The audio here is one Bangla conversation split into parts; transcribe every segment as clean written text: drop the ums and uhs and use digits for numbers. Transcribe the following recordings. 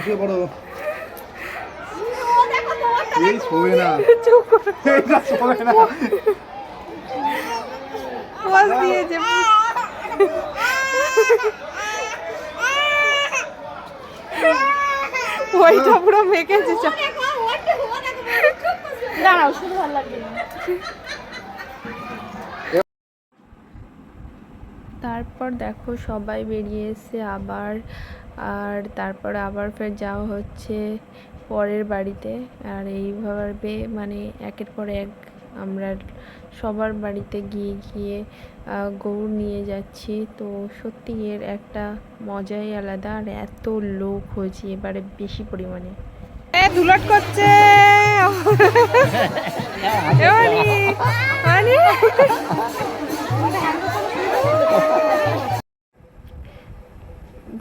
শুয়ে পড়ো। এই শোবে না, এইটা শোবে না। পোজ দিয়েছে, ওইটা পুরো মেকেছে। দাঁড়াও, শুধু ভালো লাগবে না। তারপর দেখো সবাই বেরিয়ে এসে আবার, আর তারপর আবার ফের যাওয়া হচ্ছে পরের বাড়িতে। আর এইভাবে মানে একের পর এক আমরা সবার বাড়িতে গিয়ে গিয়ে গৌর নিয়ে যাচ্ছি। তো সত্যি এর একটা মজাই আলাদা, আর এত লোক হয়েছে এবারে বেশি পরিমাণে। দুলট করছে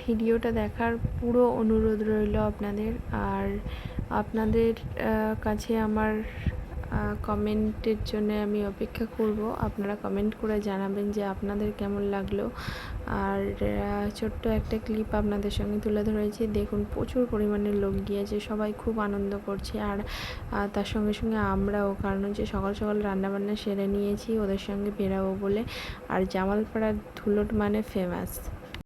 ভিডিওটা দেখার পুরো অনুরোধ রইল আপনাদের। আর আপনাদের কাছে আমার কমেন্টের জন্য আমি অপেক্ষা করব। আপনারা কমেন্ট করে জানাবেন যে আপনাদের কেমন লাগলো। আর ছোট্ট একটা ক্লিপ আপনাদের সঙ্গে তুলে ধরেছি। দেখুন প্রচুর পরিমাণে লোক গিয়েছে, সবাই খুব আনন্দ করছে। আর তার সঙ্গে সঙ্গে আমরাও, কারণ হচ্ছে সকাল সকাল রান্নাবান্না সেরে নিয়েছি ওদের সঙ্গে বেরাবো বলে। আর জামালপাড়ার ধুলট মানে ফেমাস।